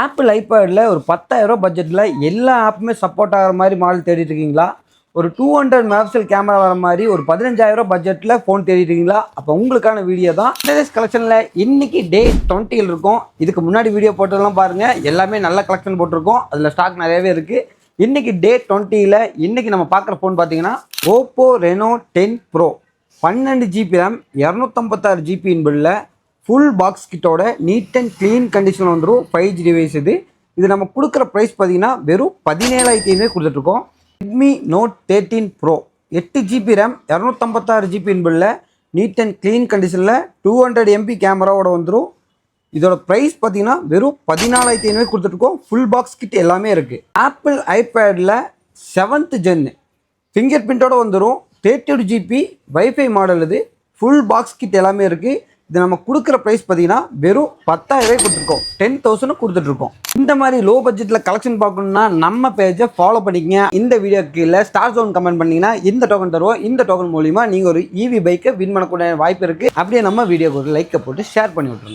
Apple ஐபேடில் ஒரு 10,000 பட்ஜெட்டில் எல்லா ஆப்புமே சப்போர்ட் ஆகிற மாதிரி மாடல் தேடிட்டு இருக்கீங்களா? ஒரு 200 மெகாபிக்சல் கேமரா வர மாதிரி ஒரு 15,000 பட்ஜெட்டில் ஃபோன் தேடிட்டு இருக்கீங்களா? அப்போ உங்களுக்கான வீடியோ தான் லேட்டஸ்ட் கலெக்ஷனில் இன்னைக்கு டே 20 இருக்கும். இதுக்கு முன்னாடி வீடியோ போட்டதெல்லாம் பாருங்கள், எல்லாமே நல்ல கலெக்ஷன் போட்டிருக்கோம். அதில் ஸ்டாக் நிறையவே இருக்குது. இன்னைக்கு டே 20ல் இன்னைக்கு நம்ம பார்க்குற ஃபோன் பார்த்தீங்கன்னா Oppo Reno 10 pro 12 GB RAM 256 GB இன்பில்ல ஃபுல் பாக்ஸ் கிட்டோட நீட் அண்ட் க்ளீன் கண்டிஷன் வந்துடும். 5G டிவைஸ் இது நம்ம கொடுக்குற ப்ரைஸ் பார்த்தீங்கன்னா வெறும் 17,500 கொடுத்துட்ருக்கோம். Redmi Note 13 pro 8 GB RAM 256 GB இன்பில்ல நீட் அண்ட் க்ளீன் கண்டிஷனில் 200 MP கேமராவோட வந்துடும். இதோட ப்ரைஸ் பார்த்தீங்கன்னா வெறும் 14,500 கொடுத்துட்ருக்கோம். ஃபுல் பாக்ஸ் கிட் எல்லாமே இருக்குது. ஆப்பிள் ஐபேடில் 7th ஜென் ஃபிங்கர் பிரிண்டோட வந்துடும். 32 GB wifi model full box kit எல்லாமே இருக்குது. இது நம்ம கொடுக்குற ப்ரைஸ் பார்த்தீங்கன்னா வெறும் 10,000 கொடுத்துருக்கோம். 10,000 கொடுத்துட்ருக்கோம். இந்த மாதிரி லோ பட்ஜெட்டில் கலெக்ஷன் பார்க்கணுன்னா நம்ம பேஜை ஃபாலோ பண்ணிக்கங்க. இந்த வீடியோ கீழே ஸ்டார் ஜோன் கமெண்ட் பண்ணிங்கன்னா இந்த டோக்கன் தருவோம். இந்த டோக்கன் மூலிமா நீங்கள் ஒரு EV பைக்கை வின் பண்ணக்கூடிய வாய்ப்பு இருக்குது. அப்படியே நம்ம வீடியோக்கு ஒரு லைக்கை போட்டு ஷேர் பண்ணி விட்ருங்க.